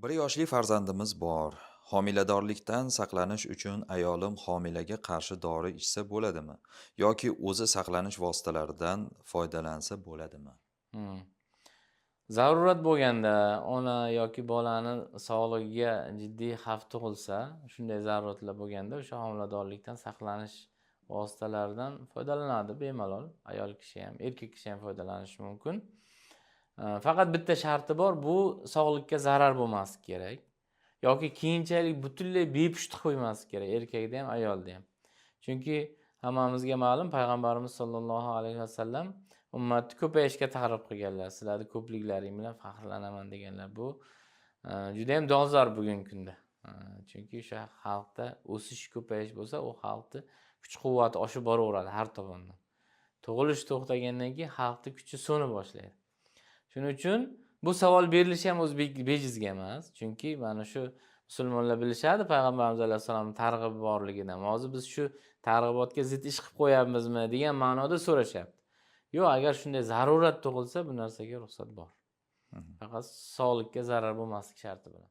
Bir yoshli farzandimiz bor. Homiladorlikdan saqlanish uchun ayolim homilaga qarshi dori ichsa bo'ladimi? Yoki o'zi saqlanish vositalaridan foydalansa bo'ladimi? Hmm. Zarurat bo'lganda, ona yoki bolani sog'lig'iga jiddiy xavf tug'ilsa, shunday zaruratlar bo'lganda, o'sha homiladorlikdan saqlanish vositalaridan foydalanadi bemalol. Ayol kishi ham, erkak kishi ham foydalanishi mumkin. Faqat bitta sharti bor, bu sog'likka zarar bo'lmasligi kerak. Yoki keyinchalik butunlay bepusht qo'ymaslik kerak, erkakda ham, ayolda ham. Chunki hammamizga ma'lum, payg'ambarimiz sollallohu alayhi vasallam ummatni ko'payishga targ'ib qilganlar. Sizlarni ko'pliklaring bilan faxrlanaman deganlar. Bu juda ham dolzarb bugungi kunda. Chunki o'sha xalqda o'sish, ko'payish bo'lsa, u xalqni kuch-quvvati oshib boraveradi har tomondan. Tug'ilish to'xtagandan keyin xalqning kuchi so'na boshlaydi. Shuning uchun bu savol berilishi ham o'zi bejizga emas. Chunki mana shu musulmonlar bilishadi payg'ambarimiz alayhisolamning targ'ibi borligidan. Hozir biz shu targ'ibotga zid ish qilib qo'yapmizmi degan ma'noda so'rashyapti. Yo'q, agar shunday zarurat tug'ilsa bu narsaga ruxsat bor. Mhm. Faqat sog'likka zarar bo'lmasligi sharti bilan.